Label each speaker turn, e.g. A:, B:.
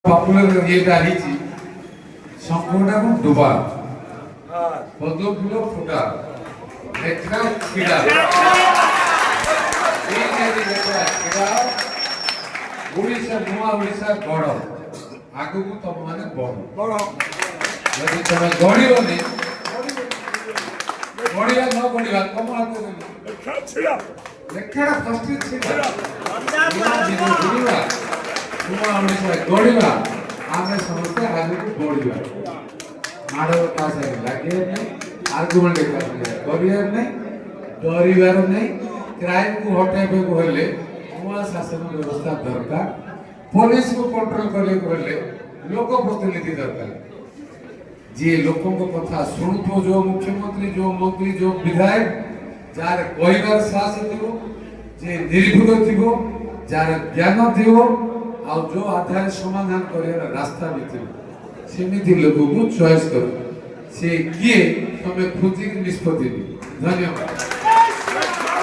A: Popular ये डालीची संपूर्ण को डुबा पदो फुलो फुटा लेखा छिड़ा ये नहीं लेखा छिड़ा ओडिशा नुआ ओडिशा गड़ आगु को तुम माने बड़ यदि तुम गड़ियो नहीं गड़िया न गड़िया तुम आगु लेखा छिड़ा लेखा फर्स्ट छिड़ा जीवन गड़िया नुआ ओडिशा गड़िया आमे समस्त आगु को गड़िया माडो का से लगे नहीं आर्गुमेंट करियर नहीं डरिवार नहीं क्राइम को हटाइबे को हेले नुआ शासन व्यवस्था दरकार पुलिस को कंट्रोल करले को हेले लोक प्रतिनिधि दरकार जे लोकों को कथा सुनतो जो मुख्यमंत्री जो मंत्री जो विधायक जार कहिबार साहस दिबो जे निर्भुल थिबो जार ज्ञान दिबो आ जो आधार समाधान करियार रास्ता भी थिबो सेमिति लोक को चॉइस करो से किए तुम्हें खुद ही निष्पत्ति दी। धन्यवाद।